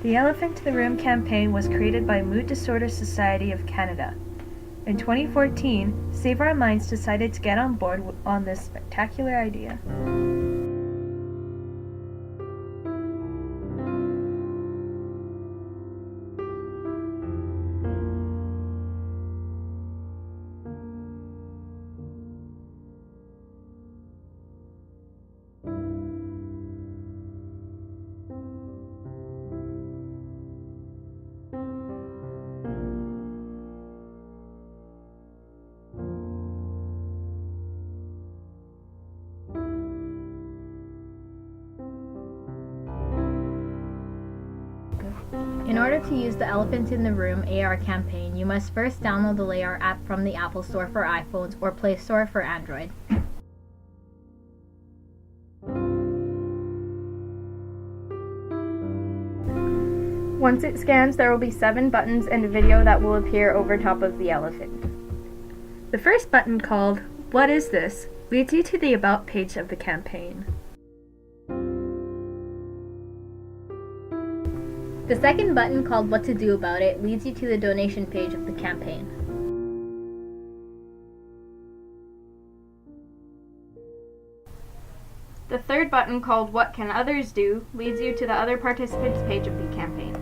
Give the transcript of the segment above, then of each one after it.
The Elephant in the Room campaign was created by Mood Disorder Society of Canada. In 2014, Save Our Minds decided to get on board on this spectacular idea. In order to use the Elephant in the Room AR campaign, you must first download the LayAR app from the Apple Store for iPhones or Play Store for Android. Once it scans, there will be 7 buttons and a video that will appear over top of the elephant. The first button, called "What is this?" leads you to the About page of the campaign. The second button, called What to Do About It, leads you to the donation page of the campaign. The third button, called What Can Others Do, leads you to the Other Participants page of the campaign.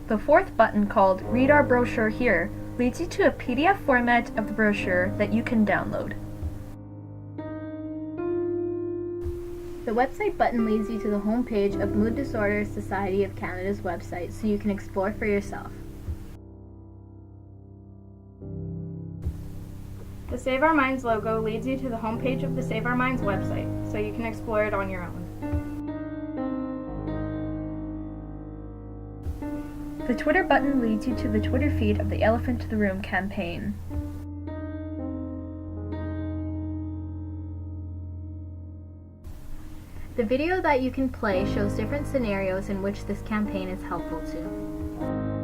The fourth button, called "Read Our Brochure Here," leads you to a PDF format of the brochure that you can download. The website button leads you to the home page of Mood Disorder Society of Canada's website so you can explore for yourself. The Save Our Minds logo leads you to the homepage of the Save Our Minds website, so you can explore it on your own. The Twitter button leads you to the Twitter feed of the Elephant in the Room campaign. The video that you can play shows different scenarios in which this campaign is helpful to.